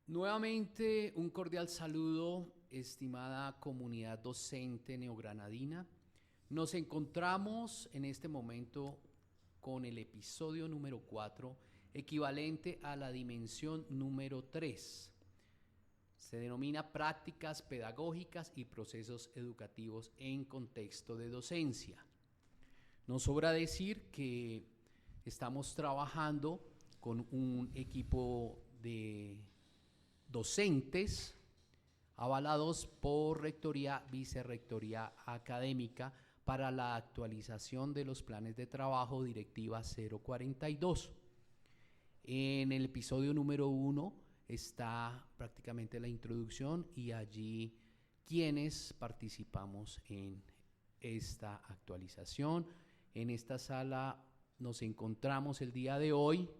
Nuevamente, un cordial saludo, estimada comunidad docente neogranadina. Nos encontramos en este momento con el episodio número 4, equivalente a la dimensión número 3. Se denomina prácticas pedagógicas y procesos educativos en contexto de docencia. No sobra decir que estamos trabajando con un equipo de docentes avalados por Rectoría, Vicerrectoría Académica para la actualización de los planes de trabajo Directiva 042. En el episodio número 1 está prácticamente la introducción y allí quienes participamos en esta actualización. En esta sala nos encontramos el día de hoy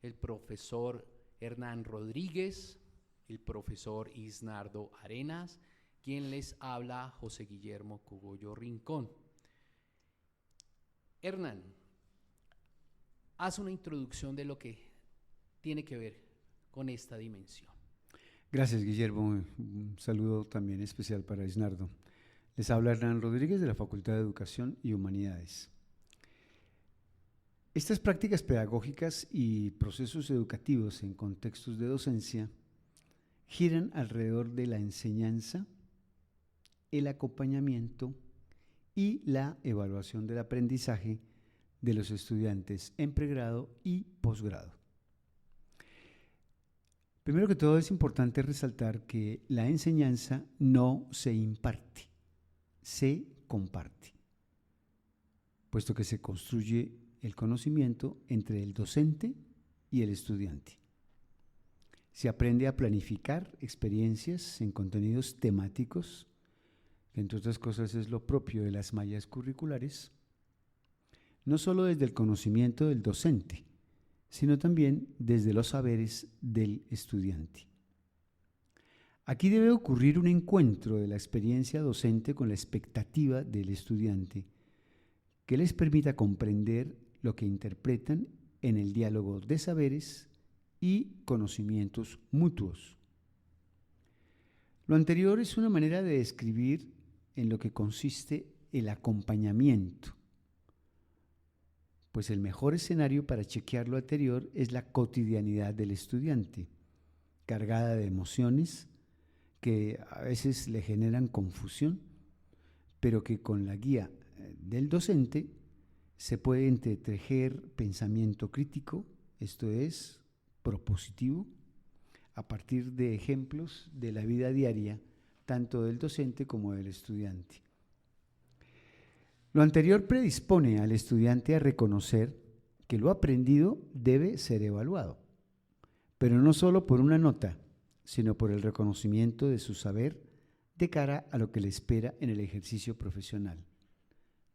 el profesor Hernán Rodríguez, el profesor Isnardo Arenas, quien les habla José Guillermo Cogollo Rincón. Hernán, haz una introducción de lo que tiene que ver con esta dimensión. Gracias, Guillermo. Un saludo también especial para Isnardo. Les habla Hernán Rodríguez de la Facultad de Educación y Humanidades. Estas prácticas pedagógicas y procesos educativos en contextos de docencia giran alrededor de la enseñanza, el acompañamiento y la evaluación del aprendizaje de los estudiantes en pregrado y posgrado. Primero que todo, es importante resaltar que la enseñanza no se imparte, se comparte, puesto que se construye el conocimiento entre el docente y el estudiante. Se aprende a planificar experiencias en contenidos temáticos, que entre otras cosas es lo propio de las mallas curriculares, no solo desde el conocimiento del docente, sino también desde los saberes del estudiante. Aquí debe ocurrir un encuentro de la experiencia docente con la expectativa del estudiante, que les permita comprender lo que interpretan en el diálogo de saberes y conocimientos mutuos. Lo anterior es una manera de describir en lo que consiste el acompañamiento, pues el mejor escenario para chequear lo anterior es la cotidianidad del estudiante, cargada de emociones que a veces le generan confusión, pero que con la guía del docente se puede entretejer pensamiento crítico, esto es, propositivo, a partir de ejemplos de la vida diaria, tanto del docente como del estudiante. Lo anterior predispone al estudiante a reconocer que lo aprendido debe ser evaluado, pero no solo por una nota, sino por el reconocimiento de su saber de cara a lo que le espera en el ejercicio profesional.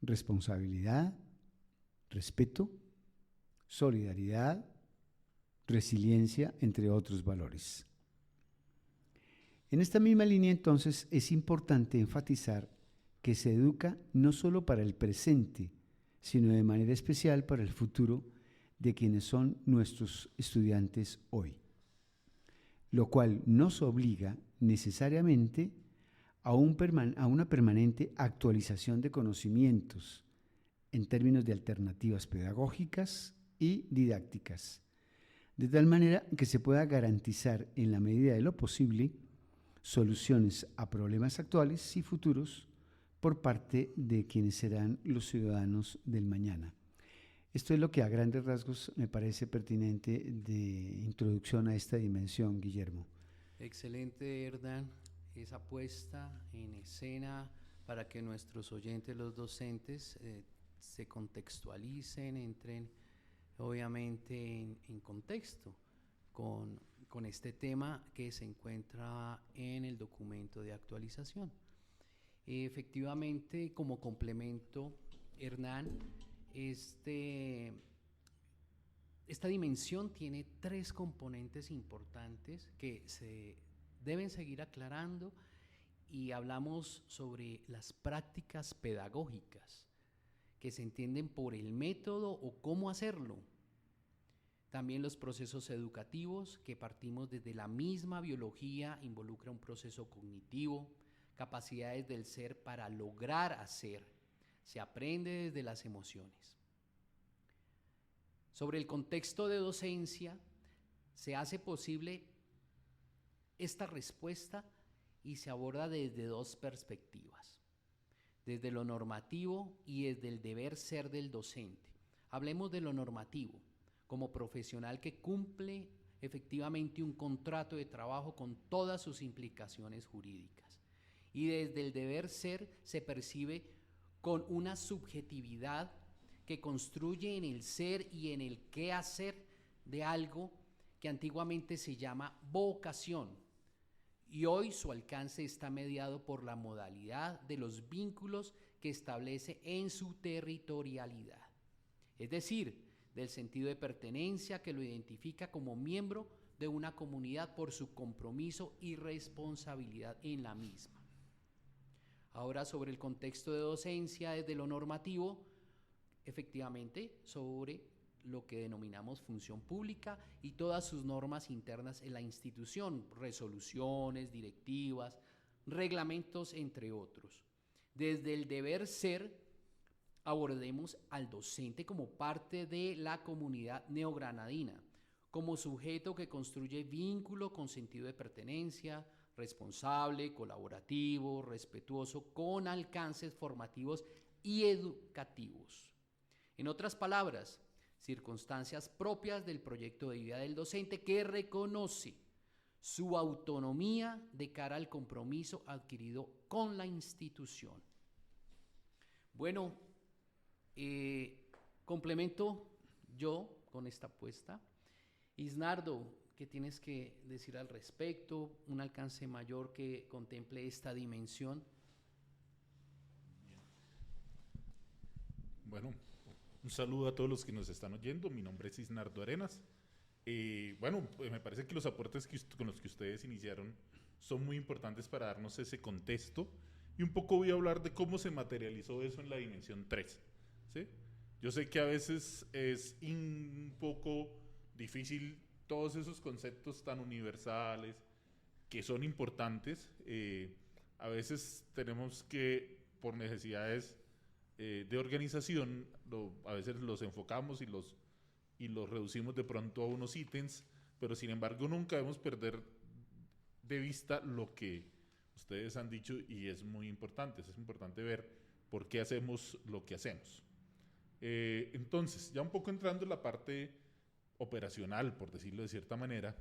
Responsabilidad, respeto, solidaridad, resiliencia, entre otros valores. En esta misma línea, entonces, es importante enfatizar que se educa no solo para el presente, sino de manera especial para el futuro de quienes son nuestros estudiantes hoy, lo cual nos obliga necesariamente a una permanente actualización de conocimientos en términos de alternativas pedagógicas y didácticas, de tal manera que se pueda garantizar en la medida de lo posible soluciones a problemas actuales y futuros por parte de quienes serán los ciudadanos del mañana. Esto es lo que a grandes rasgos me parece pertinente de introducción a esta dimensión, Guillermo. Excelente, Hernán, esa puesta en escena para que nuestros oyentes, los docentes, se contextualicen, entren obviamente en contexto con este tema que se encuentra en el documento de actualización. Efectivamente, como complemento, Hernán, esta dimensión tiene tres componentes importantes que se deben seguir aclarando y hablamos sobre las prácticas pedagógicas que se entienden por el método o cómo hacerlo. También los procesos educativos, que partimos desde la misma biología, involucra un proceso cognitivo, capacidades del ser para lograr hacer. Se aprende desde las emociones. Sobre el contexto de docencia, se hace posible esta respuesta y se aborda desde dos perspectivas, desde lo normativo y desde el deber ser del docente. Hablemos de lo normativo, como profesional que cumple efectivamente un contrato de trabajo con todas sus implicaciones jurídicas. Y desde el deber ser se percibe con una subjetividad que construye en el ser y en el qué hacer de algo que antiguamente se llama vocación, y hoy su alcance está mediado por la modalidad de los vínculos que establece en su territorialidad, es decir, del sentido de pertenencia que lo identifica como miembro de una comunidad por su compromiso y responsabilidad en la misma. Ahora, sobre el contexto de docencia desde lo normativo, efectivamente sobre lo que denominamos función pública y todas sus normas internas en la institución, resoluciones, directivas, reglamentos, entre otros. Desde el deber ser, abordemos al docente como parte de la comunidad neogranadina, como sujeto que construye vínculo con sentido de pertenencia, responsable, colaborativo, respetuoso, con alcances formativos y educativos. En otras palabras, circunstancias propias del proyecto de vida del docente que reconoce su autonomía de cara al compromiso adquirido con la institución. Bueno, complemento yo con esta apuesta. Isnardo, ¿qué tienes que decir al respecto? Un alcance mayor que contemple esta dimensión. Bueno, un saludo a todos los que nos están oyendo. Mi nombre es Isnardo Arenas. Bueno, pues me parece que los aportes con los que ustedes iniciaron son muy importantes para darnos ese contexto. Y un poco voy a hablar de cómo se materializó eso en la dimensión 3. ¿Sí? Yo sé que a veces es un poco difícil todos esos conceptos tan universales que son importantes. A veces tenemos que, por necesidades de organización, a veces los enfocamos y los reducimos de pronto a unos ítems, pero sin embargo nunca debemos perder de vista lo que ustedes han dicho y es muy importante. Es importante ver por qué hacemos lo que hacemos. Entonces, ya un poco entrando en la parte operacional, por decirlo de cierta manera,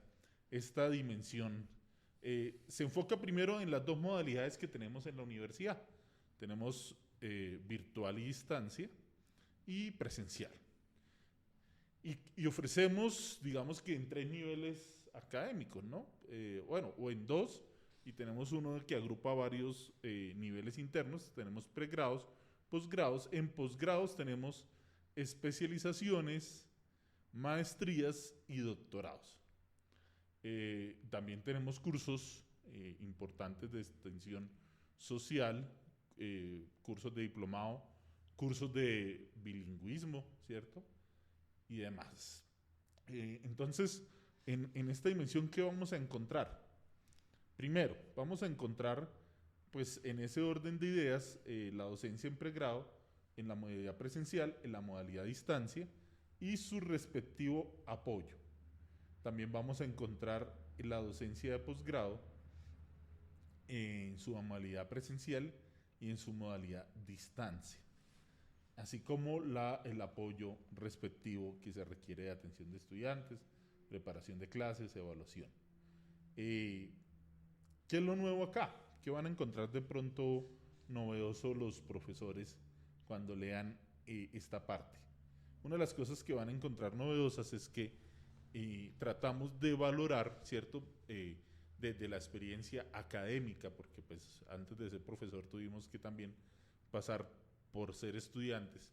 esta dimensión se enfoca primero en las dos modalidades que tenemos en la universidad. Tenemos virtual y distancia y presencial. Y ofrecemos, digamos que en 3 niveles académicos, ¿no? Bueno, o en 2, y tenemos uno que agrupa varios niveles internos. Tenemos pregrados, posgrados. En posgrados tenemos especializaciones, maestrías y doctorados. También tenemos cursos importantes de extensión social, cursos de diplomado, cursos de bilingüismo, ¿cierto? Y demás. Entonces, en esta dimensión, ¿qué vamos a encontrar? Primero, vamos a encontrar, pues en ese orden de ideas, la docencia en pregrado, en la modalidad presencial, en la modalidad distancia y su respectivo apoyo. También vamos a encontrar la docencia de posgrado en su modalidad presencial y en su modalidad distancia, así como el apoyo respectivo que se requiere de atención de estudiantes, preparación de clases, evaluación. ¿Qué es lo nuevo acá? ¿Qué van a encontrar de pronto novedoso los profesores cuando lean esta parte? Una de las cosas que van a encontrar novedosas es que tratamos de valorar, ¿cierto? Desde la experiencia académica, porque pues antes de ser profesor tuvimos que también pasar por ser estudiantes,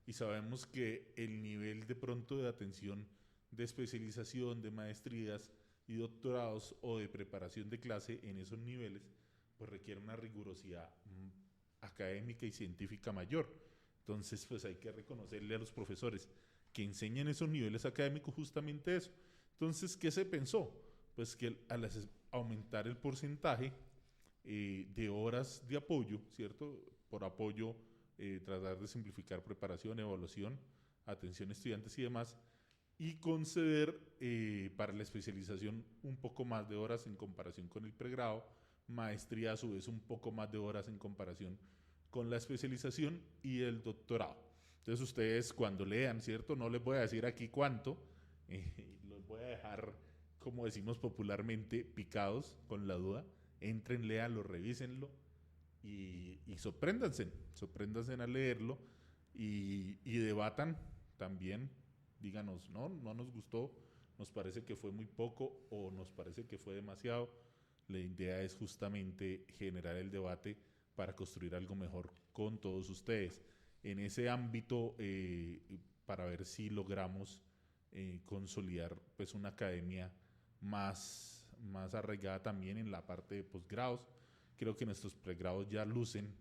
y sabemos que el nivel de pronto de atención, de especialización, de maestrías y doctorados o de preparación de clase en esos niveles, pues requiere una rigurosidad académica y científica mayor. Entonces, pues hay que reconocerle a los profesores que enseñen esos niveles académicos justamente eso. Entonces, ¿qué se pensó? Pues que al aumentar el porcentaje de horas de apoyo, ¿cierto? Por apoyo, tratar de simplificar preparación, evaluación, atención a estudiantes y demás, y conceder para la especialización un poco más de horas en comparación con el pregrado, maestría a su vez un poco más de horas en comparación con la especialización y el doctorado. Entonces ustedes cuando lean, ¿cierto? No les voy a decir aquí cuánto, los voy a dejar, como decimos popularmente, picados con la duda. Entren, léanlo, revísenlo y sorpréndanse a leerlo y debatan también. Díganos, no nos gustó, nos parece que fue muy poco o nos parece que fue demasiado. La idea es justamente generar el debate para construir algo mejor con todos ustedes. En ese ámbito, para ver si logramos consolidar pues una academia más arraigada también en la parte de posgrados. Creo que nuestros pregrados ya lucen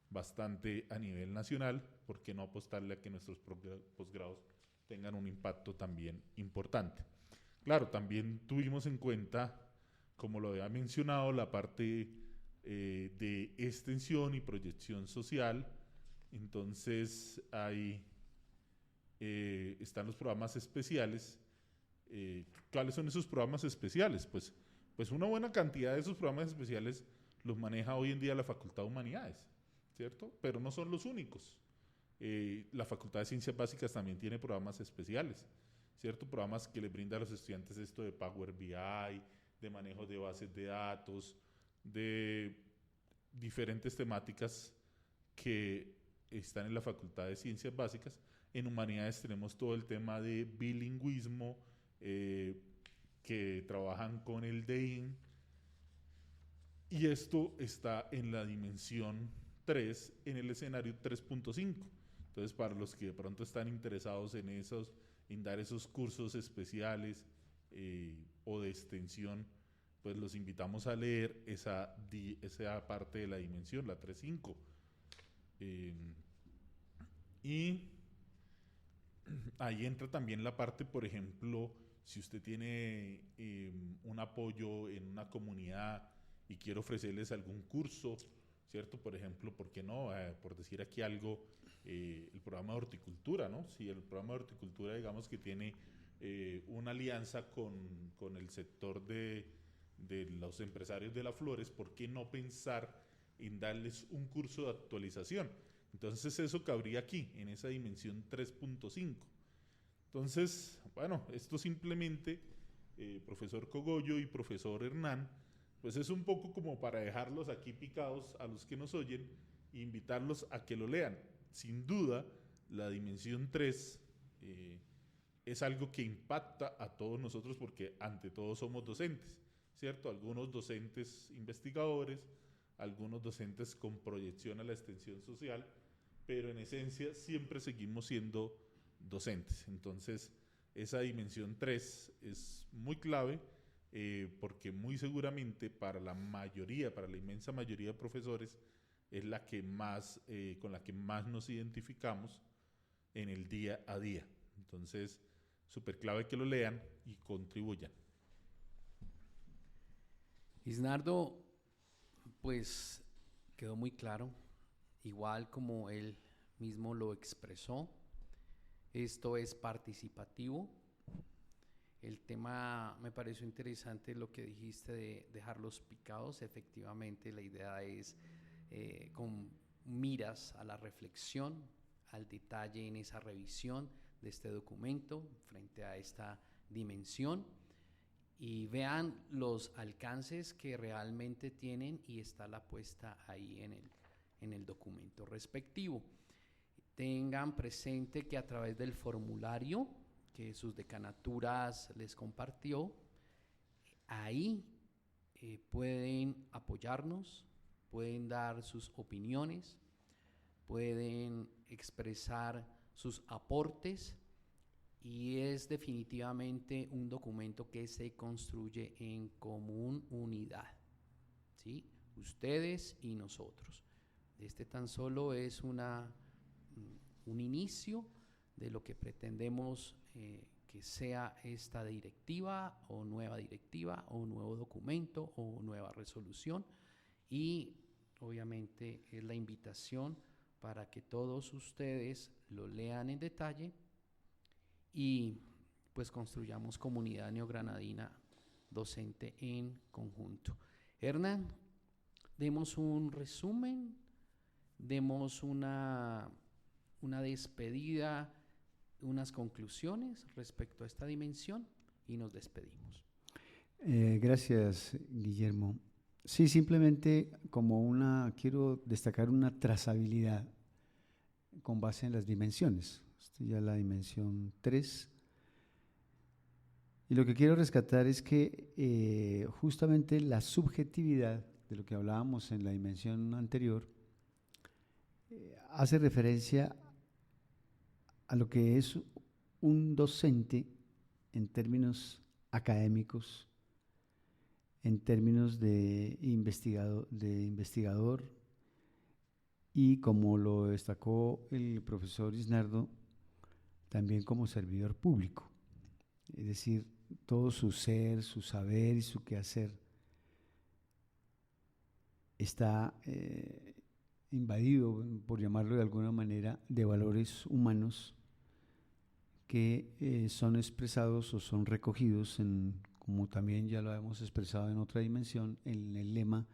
bastante a nivel nacional, ¿por qué no apostarle a que nuestros posgrados tengan un impacto también importante? Claro, también tuvimos en cuenta, como lo había mencionado, la parte de extensión y proyección social. Entonces, ahí están los programas especiales. ¿Cuáles son esos programas especiales? Pues una buena cantidad de esos programas especiales los maneja hoy en día la Facultad de Humanidades, ¿cierto? Pero no son los únicos. La Facultad de Ciencias Básicas también tiene programas especiales, ¿cierto? Programas que les brinda a los estudiantes esto de Power BI, de manejo de bases de datos, de diferentes temáticas que están en la Facultad de Ciencias Básicas. En Humanidades tenemos todo el tema de bilingüismo, que trabajan con el DEIN, y esto está en la dimensión 3, en el escenario 3.5. Entonces, para los que de pronto están interesados en dar esos cursos especiales o de extensión, pues los invitamos a leer esa parte de la dimensión, la 3.5. Y ahí entra también la parte, por ejemplo, si usted tiene un apoyo en una comunidad y quiere ofrecerles algún curso, ¿cierto? Por ejemplo, ¿por qué no? Por decir aquí algo, el programa de horticultura, ¿no? Si el programa de horticultura, digamos que tiene una alianza con el sector de los empresarios de las flores, ¿por qué no pensar en darles un curso de actualización? Entonces eso cabría aquí, en esa dimensión 3.5. Entonces, bueno, esto simplemente, profesor Cogollo y profesor Hernán, pues es un poco como para dejarlos aquí picados a los que nos oyen e invitarlos a que lo lean. Sin duda, la dimensión 3 es algo que impacta a todos nosotros porque ante todo somos docentes, ¿cierto? Algunos docentes investigadores, algunos docentes con proyección a la extensión social, pero en esencia siempre seguimos siendo docentes. Entonces, esa dimensión 3 es muy clave porque muy seguramente para la inmensa mayoría de profesores, es la que más, con la que más nos identificamos en el día a día. Entonces, súper clave que lo lean y contribuyan. Isnardo, pues quedó muy claro, igual como él mismo lo expresó, esto es participativo. El tema me pareció interesante lo que dijiste de dejarlos picados. Efectivamente, la idea es con miras a la reflexión, al detalle en esa revisión de este documento frente a esta dimensión y vean los alcances que realmente tienen y está la puesta ahí en el documento respectivo. Tengan presente que a través del formulario que sus decanaturas les compartió, ahí pueden apoyarnos, pueden dar sus opiniones, pueden expresar sus aportes y es definitivamente un documento que se construye en común unidad, ¿sí? Ustedes y nosotros. Este tan solo es un inicio de lo que pretendemos que sea esta directiva o nueva directiva o nuevo documento o nueva resolución, y obviamente es la invitación para que todos ustedes lo lean en detalle y pues construyamos comunidad neogranadina docente en conjunto. Hernán, demos un resumen, demos una despedida, unas conclusiones respecto a esta dimensión y nos despedimos. Gracias, Guillermo. Sí, simplemente quiero destacar una trazabilidad con base en las dimensiones. Esta ya es la dimensión 3. Y lo que quiero rescatar es que justamente la subjetividad de lo que hablábamos en la dimensión anterior hace referencia a lo que es un docente en términos académicos, en términos de investigador, y como lo destacó el profesor Isnardo, también como servidor público. Es decir, todo su ser, su saber y su quehacer está invadido, por llamarlo de alguna manera, de valores humanos que son expresados o son recogidos como también ya lo hemos expresado en otra dimensión, en el lema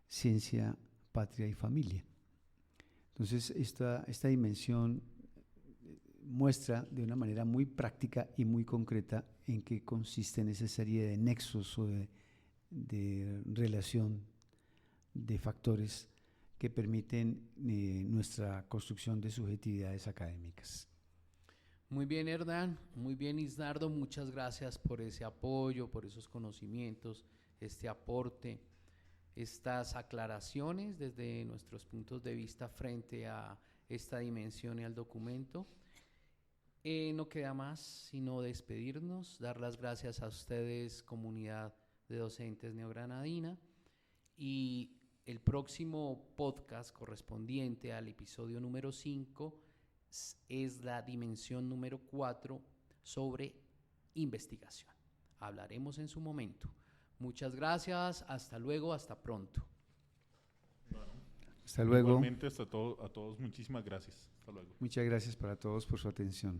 ciencia, patria y familia. Entonces, esta dimensión muestra de una manera muy práctica y muy concreta en qué consiste en esa serie de nexos o de relación de factores que permiten nuestra construcción de subjetividades académicas. Muy bien, Hernán, muy bien, Isnardo, muchas gracias por ese apoyo, por esos conocimientos, este aporte, estas aclaraciones desde nuestros puntos de vista frente a esta dimensión y al documento. No queda más sino despedirnos, dar las gracias a ustedes, comunidad de docentes neogranadina, y el próximo podcast correspondiente al episodio número 5 es la dimensión número 4 sobre investigación. Hablaremos en su momento. Muchas gracias, hasta luego, hasta pronto. Bueno, hasta luego. Igualmente, a todos, muchísimas gracias. Hasta luego. Muchas gracias para todos por su atención.